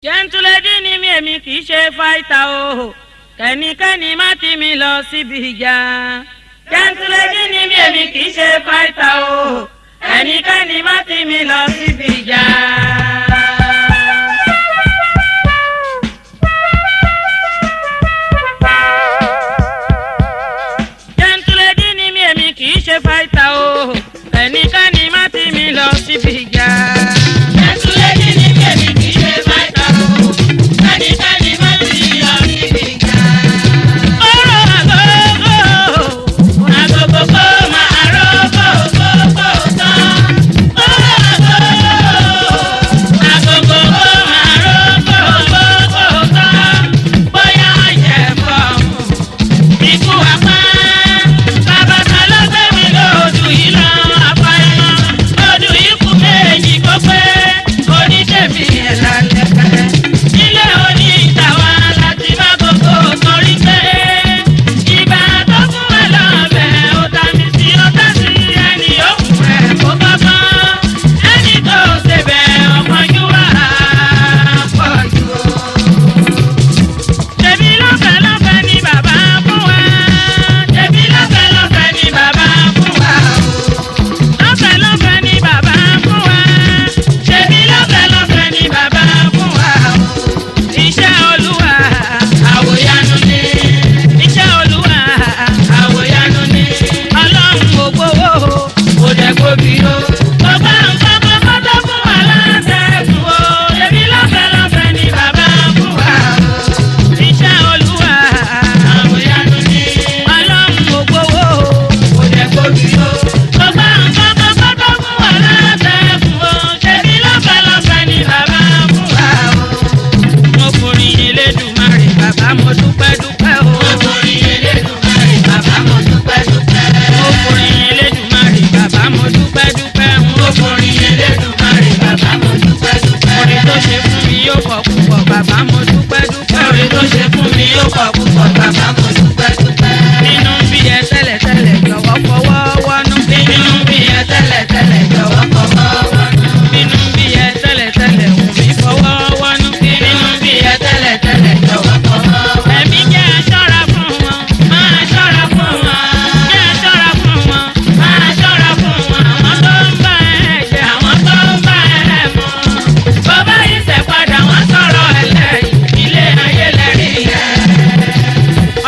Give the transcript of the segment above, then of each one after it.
Jẹ́ntúlẹ́dì ni mi èmi kì í ṣe fáìtà o kẹ́nikẹ́ni má tì mí lọ síbi ìjà. Jẹ́ntúlẹ́dì ni mi èmi kì í ṣe fáìtà o kẹ́nikẹ́ni má tì mí lọ síbi ìjà. Jẹ́ntúlẹ́dì ni mi èmi kì í ṣe fáìtà o kẹ́nikẹ́ni má tì mí lọ síbi ìjà. Jẹ́ntúlẹ́dì ni mi èmi kì í ṣe fáìtà o kẹ́nikẹ́ni má tì mí lọ síbi ìjà.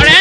Ọ̀rẹ́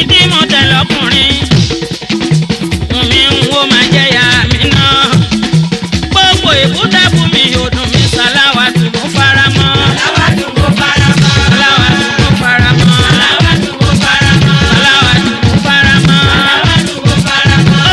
tí mo tẹ̀ lọ́kùnrin mi ń wo máa jẹ́ ya mi náà gbogbo èbúté fún mi ò dùn mí sàláwà tí mo fara mọ́. sàláwà tí mo fara mọ́. sàláwà tí mo fara mọ́. sàláwà tí mo fara mọ́. sàláwà tí mo fara mọ́. sàláwà tí mo fara mọ́.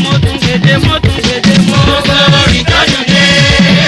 mo tún gbèdé mo tún gbèdé mo gbórin tó dùn dé.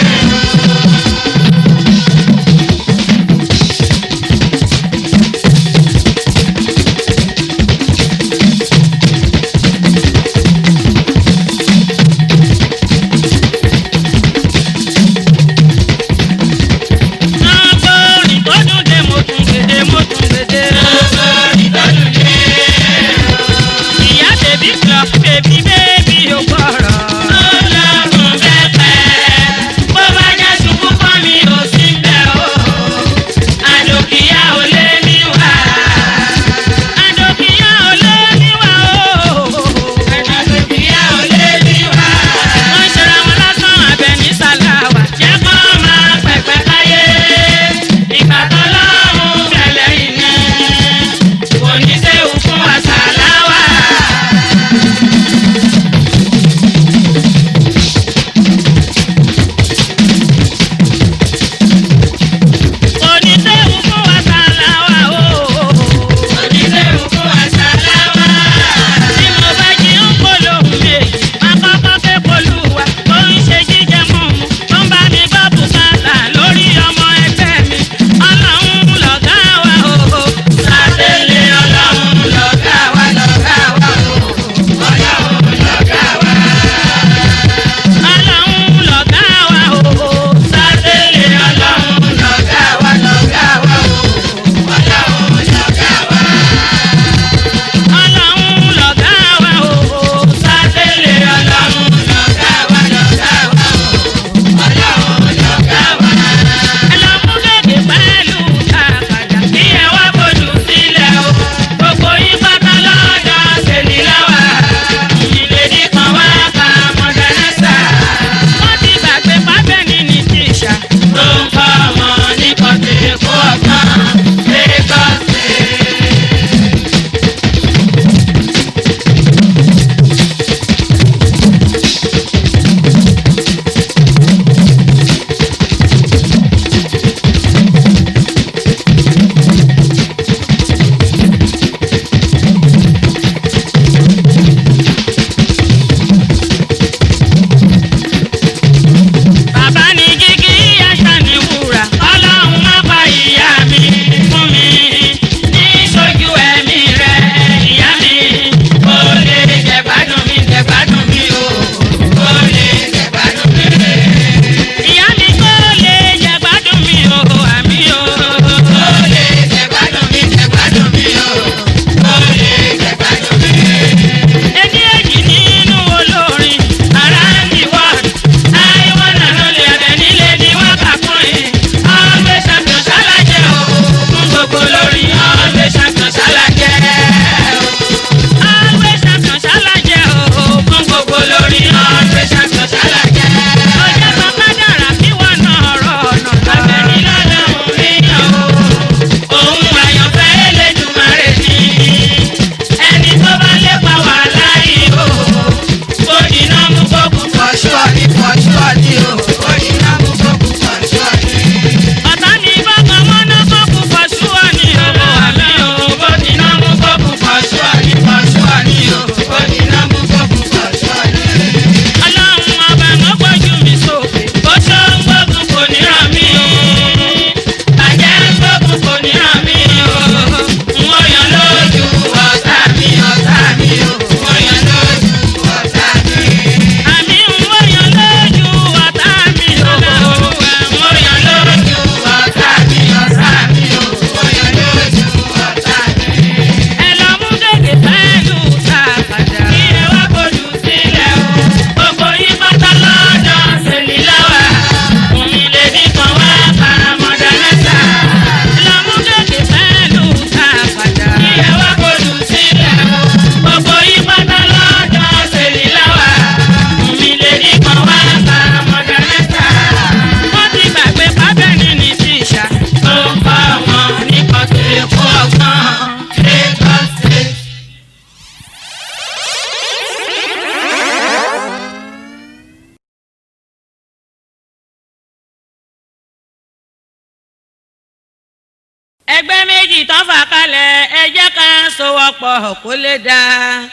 ẹgbẹ́ méjì tán fà kalẹ̀ ẹ jẹ́ ká sowọ́pọ̀ kó lè dáa.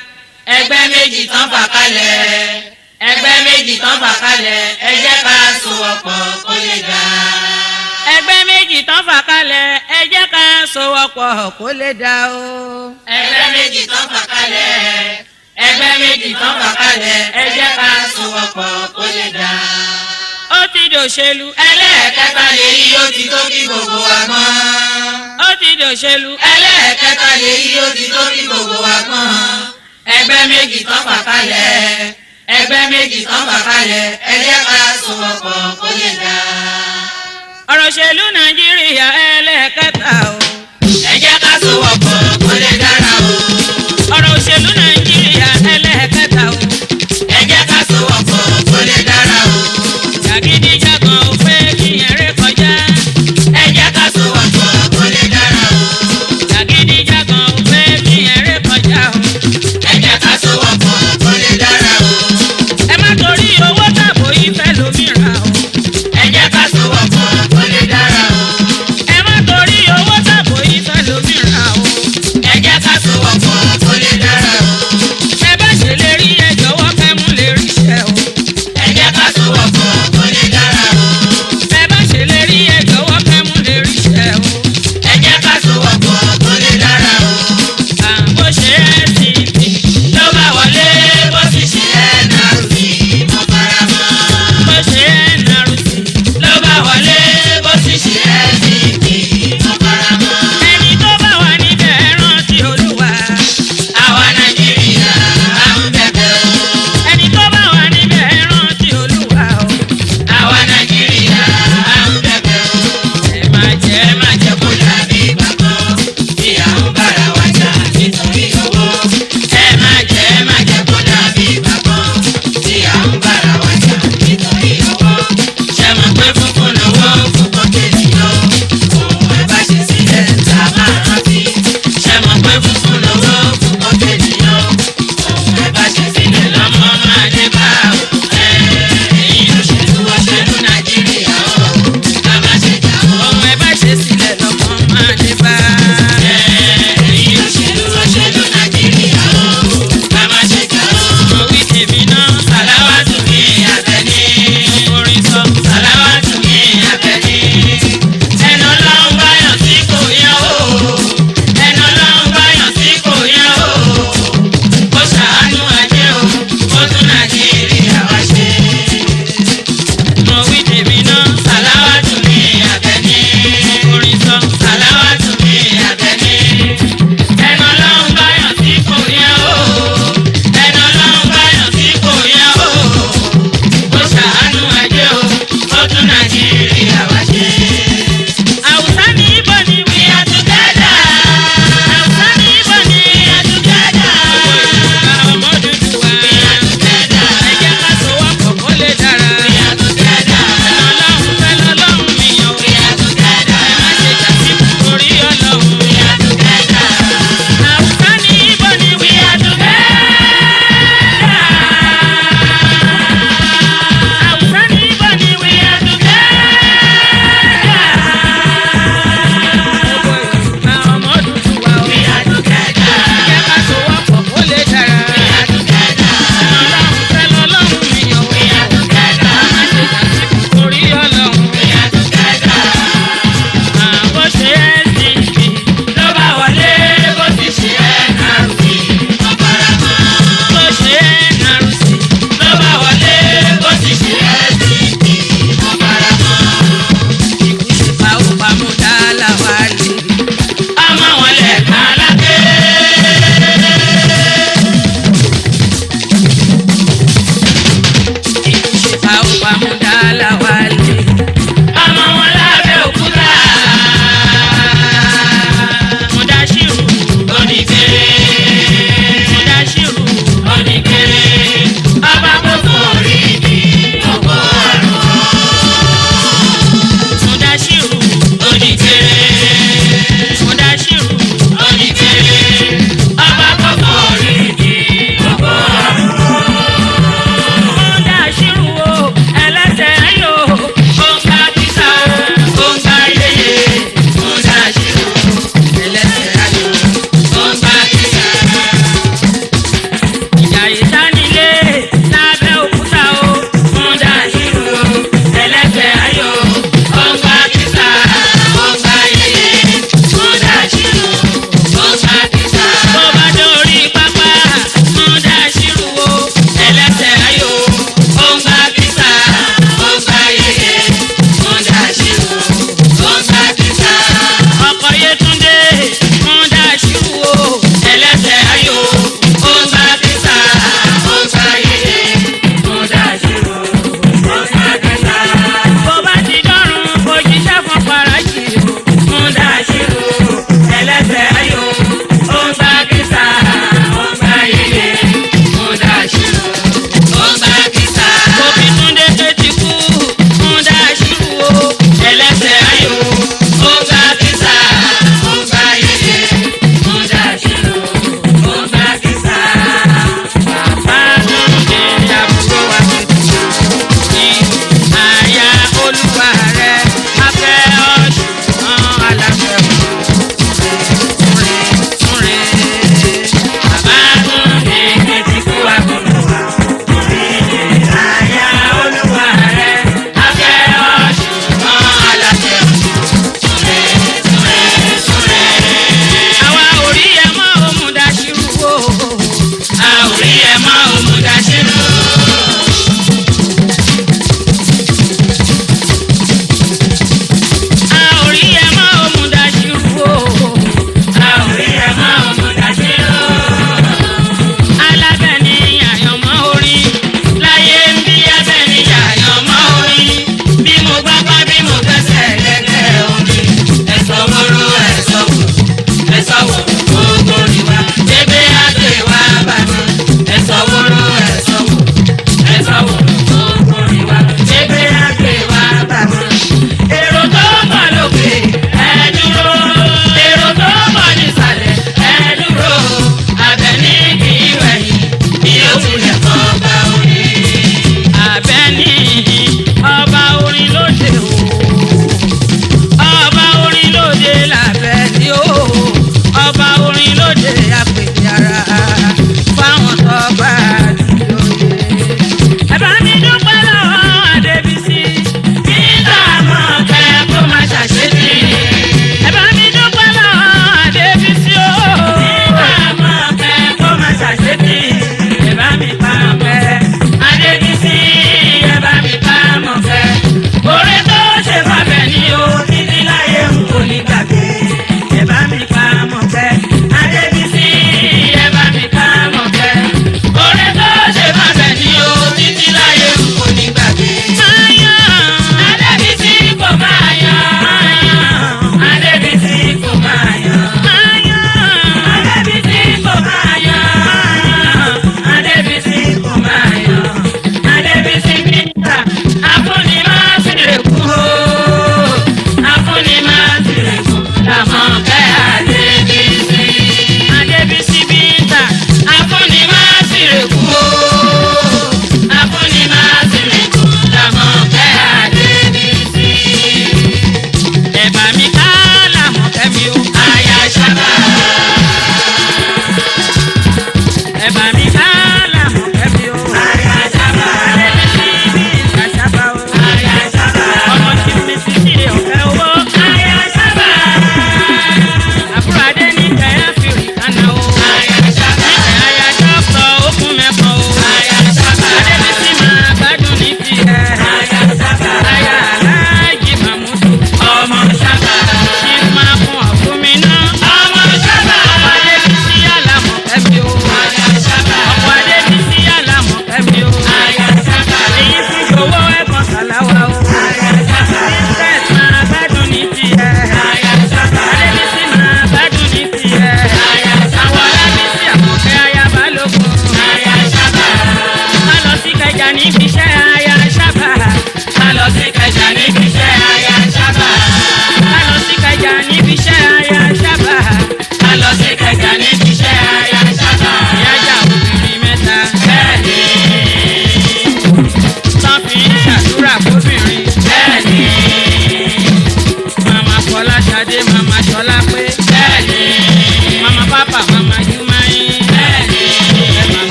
ẹgbẹ́ méjì tán fà kalẹ̀ ẹgbẹ́ méjì tán fà kalẹ̀ ẹ jẹ́ ká sowọ́pọ̀ kó lè dáa. ẹgbẹ́ méjì tán fà kalẹ̀ ẹ jẹ́ ká sowọ́pọ̀ kó lè dáa o. ẹgbẹ́ méjì tán fà kalẹ̀ ẹgbẹ́ méjì tán fà kalẹ̀ ẹ jẹ́ ká sowọ́pọ̀ kó lè dáa. ó ti dòṣèlú ẹlẹ́ẹ̀kẹta lèyí ó ti tó kí gbogbo wa mọ̀. ó ti dòṣèlú ẹlẹ́ẹ̀kẹta lèyí ó ti tó kí gbogbo wa mọ̀. ẹgbẹ́ méjì tán fà kalẹ̀ ẹgbẹ́ méjì tán fà kalẹ̀ ẹ jẹ́ ká sowọ́pọ̀ kó lè dáa. ọ̀rọ̀ òṣèlú nàìjíríà ẹlẹ́ẹ̀kẹta o. ẹ jẹ́ ká sowọ́pọ̀ kó lè dára o. ọ̀rọ̀ òṣèlú nàìjíríà ẹlẹ́ẹ̀kẹta o. ẹ jẹ́ ká sowọ́pọ̀ kó lè dára o. jàgídíjàgan ò fẹ́ kí ẹrẹ́ kọjá. ẹ jẹ́ ká sowọ́pọ̀ kó lè dára o. jàgídíjàgan ò fẹ́ kí ẹrẹ́ kọjá o. ẹ jẹ́ ká sowọ́pọ̀ kó lè dára o. ẹ má torí owó tàbó ìfẹ́ lómìnira o. ẹ jẹ́ ká sowọ́pọ̀ kó lè dára o. ẹ má torí owó tàbó ìfẹ́ lómìnira o. ẹ jẹ́ ká sowọ́pọ̀ kó lè dára o. ẹ bá ṣèlérí ẹ jọ̀wọ́ kẹ́ mú lè ríṣẹ́ o. ẹ jẹ́ ká sowọ́pọ̀ kó lè dára o. ẹ bá ṣèlérí ẹ jọ̀wọ́ kẹ́ mú lè ríṣẹ́ o. ẹ jẹ́ ká sowọ́pọ̀ kó lè dára o. bó ṣe SDP ló bá wọlé bó sì ṣe NRC mo fara mọ́. bó ṣe NRC ló bá wọlé bó sì ṣe SDP mo fara mọ́. ẹni tó bá wà níbẹ̀ rántí Olúwa. àwa Nàìjíríà à ń bẹ̀bẹ̀ o. ẹni tó bá wà níbẹ̀ rántí Olúwa o. àwa Nàìjíríà à ń bẹ̀bẹ̀ o. ẹ má jẹ́ ẹ má jẹ́ kó dàbí ìgbà kan tí à ń bára wa jà nítorí owó. ẹ má jẹ́ kó dàbí ìgbà kan tí à ń bára wa jà nítorí owó. ṣé mo pé funfun lówó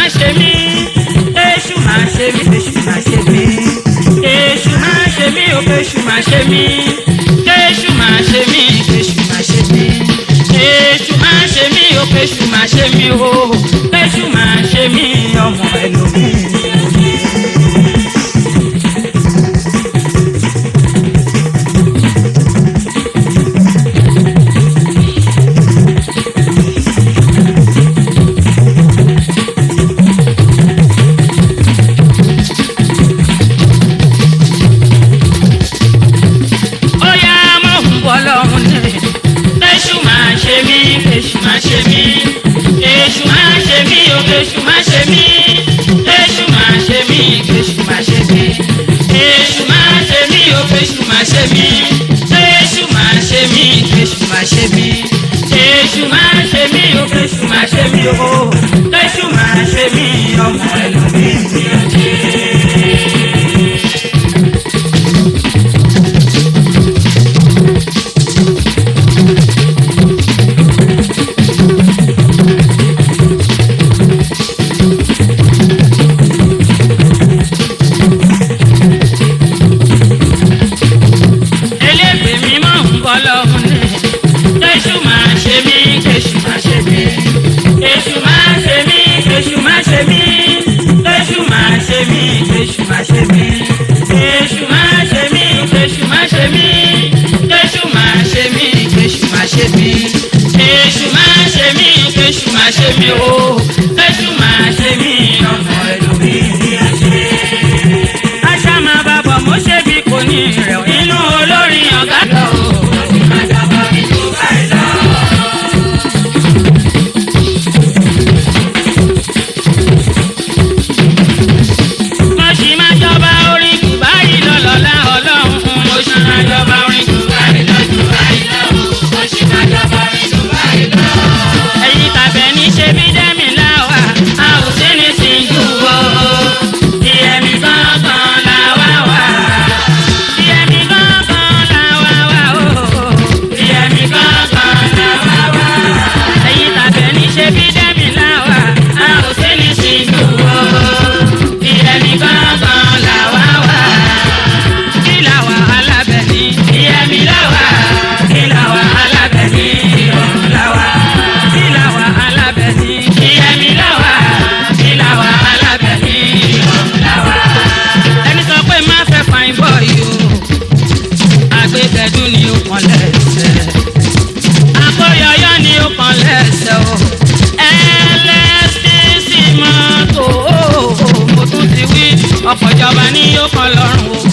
máa ṣe mí kéṣù máa ṣe mí kéṣù máa ṣe mí kéṣù máa ṣe mí o kéṣù máa ṣe mí kéṣù máa ṣe mí kéṣù máa ṣe mí kéṣù máa ṣe mí o kéṣù máa ṣe mí o kéṣù máa ṣe mí ọmọ ẹlòmíì. Èṣù má ṣe mí, Èṣù má ṣe mí, Èṣù má ṣe mí, Èṣù má ṣe mí, o Èṣù má ṣe mí, Èṣù má ṣe mí, Èṣù má ṣe mí, Èṣù má ṣe mí, o Èṣù má ṣe mí, o Èṣù má ṣe mí, ọmọ ẹlòmíì ti ọjẹ. ọ̀pọ̀ ìjọba ní yóò kàn lọ́rùn o.